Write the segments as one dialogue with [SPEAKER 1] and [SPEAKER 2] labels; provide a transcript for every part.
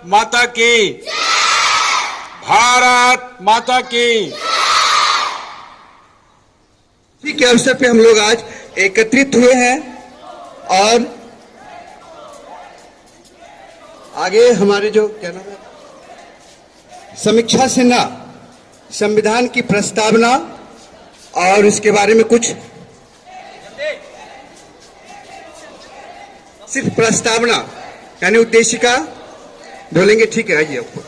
[SPEAKER 1] माता की, भारत माता की।
[SPEAKER 2] इसी के अवसर पे हम लोग आज एकत्रित हुए हैं और आगे हमारे जो क्या नाम है, समीक्षा सिन्हा संविधान की प्रस्तावना और इसके बारे में कुछ सिर्फ प्रस्तावना यानी उद्देशिका बोलेंगे। ठीक है, आइए आपको।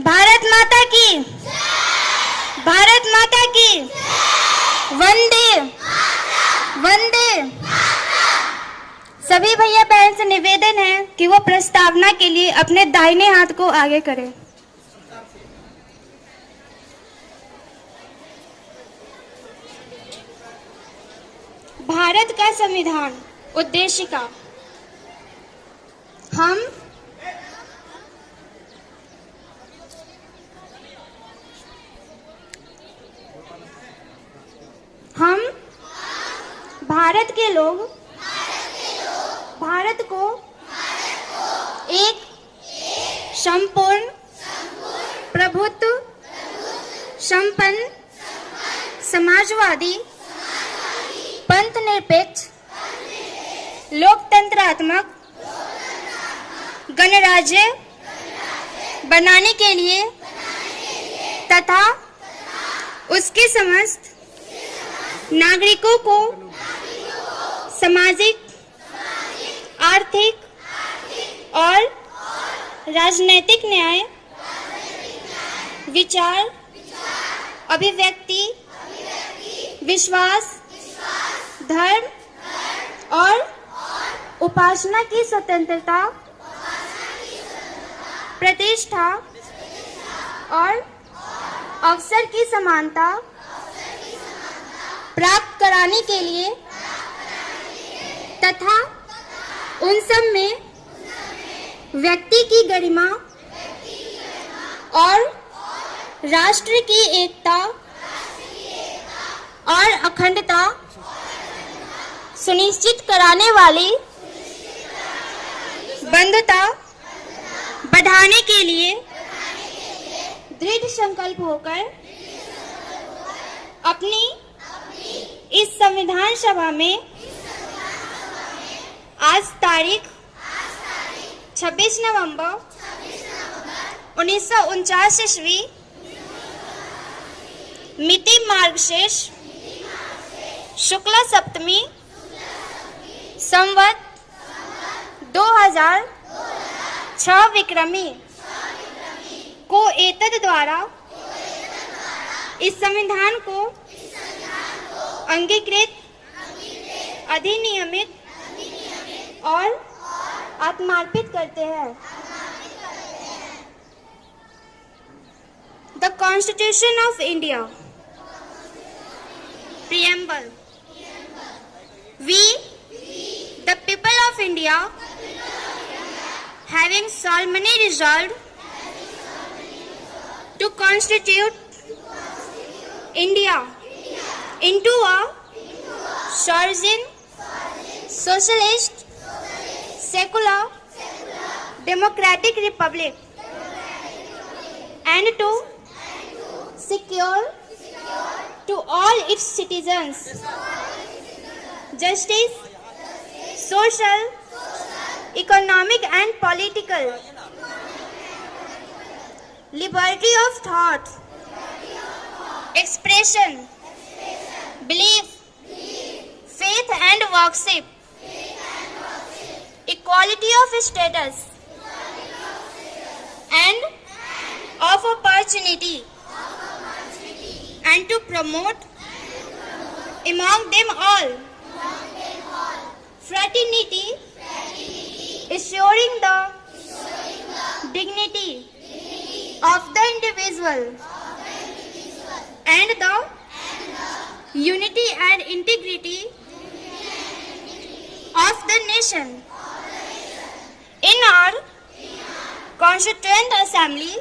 [SPEAKER 3] भारत माता की, भारत माता की, वंदे वंदे। सभी भैया बहन से निवेदन है कि वो प्रस्तावना के लिए अपने दाहिने हाथ को आगे करें। भारत का संविधान उद्देशिका। हम भारत के लोग भारत को एक संपूर्ण प्रभुत्व संपन्न समाजवादी पंथ निरपेक्ष लोकतंत्रात्मक गणराज्य बनाने के लिए तथा उसके समस्त नागरिकों को सामाजिक, आर्थिक और राजनीतिक न्याय, विचार, अभिव्यक्ति, विश्वास, धर्म और उपासना की स्वतंत्रता, प्रतिष्ठा और अवसर की समानता प्राप्त कराने के लिए तथा उन सब में व्यक्ति की गरिमा और राष्ट्र की एकता और अखंडता सुनिश्चित कराने वाली बंधुता बढ़ाने के लिए दृढ़ संकल्प होकर अपनी इस संविधान सभा में आज तारीख 26 नवंबर 1949 ईस्वी मिति मार्गशीर्ष शुक्ल सप्तमी संवत 2006 विक्रमी को एतद द्वारा इस संविधान को अंगीकृत, अधिनियमित और आत्मार्पित करते हैं। The constitution of India preamble. We, the people of India, having solemnly resolved to constitute India into a sovereign, socialist, secular, democratic republic, and to secure to all its citizens justice, social, economic and political liberty of thought, expression, belief, faith and worship, equality of status and of opportunity, and to promote among them all fraternity, ensuring the dignity of the individual and the unity and integrity of the nation. In our Constituent Assembly,